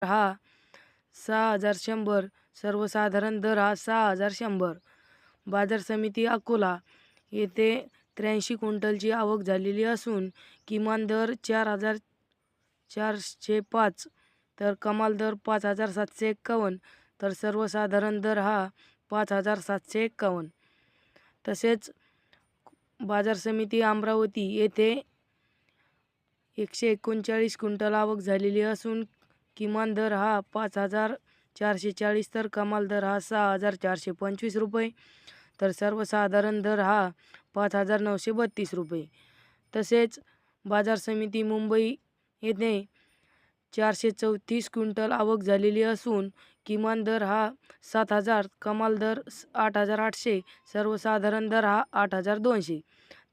हा 6100, सर्वसाधारण दर हा 6100. बाजार समिती अकोला येथे 83 क्विंटलची आवक झालेली असून किमान दर 4405 तर कमाल दर 5751 तर सर्वसाधारण दर हा 5751. तसेच बाजार समिती अमरावती येथे 139 क्विंटल आवक झालेली असून किमान दर हा 5440 तर कमाल दर हा 6425 रुपये तर सर्वसाधारण दर हा 5932 रुपये. तसेच बाजार समिती मुंबई येथे 434 क्विंटल आवक झालेली असून किमान दर हा 7000, कमाल दर 8800, सर्वसाधारण दर हा 8200.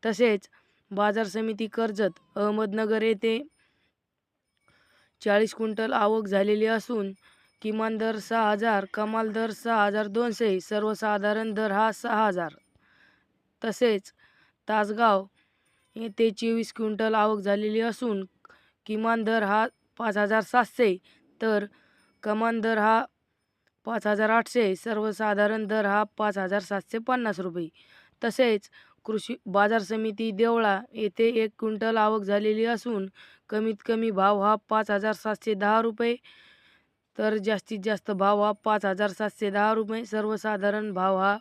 तसेच बाजार समिती कर्जत अहमदनगर येथे 40 क्विंटल आवक झालेली असून किमान दर 6000, कमाल दर 6200, सर्वसाधारण दर हा 6000. तसेच तासगाव येथे 24 क्विंटल आवक झालेली असून किमान दर हा 5700 तर कमाल दर हा 5800, सर्वसाधारण दर हा 5750 रुपये. तसेच कृषी बाजार समिती देवळा येथे 1 क्विंटल आवक झालेली असून कमीत कमी भाव हा 5710 रुपये तर जास्तीत जास्त भाव हा 5710 रुपये, सर्वसाधारण भाव हा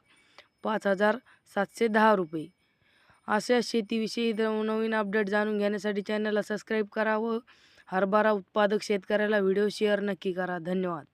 5710 रुपये. अशा शेतीविषयी नवनवीन अपडेट जाणून घेण्यासाठी चॅनलला सबस्क्राईब करा व हरभरा उत्पादक शेतकऱ्याला व्हिडिओ शेअर नक्की करा. धन्यवाद.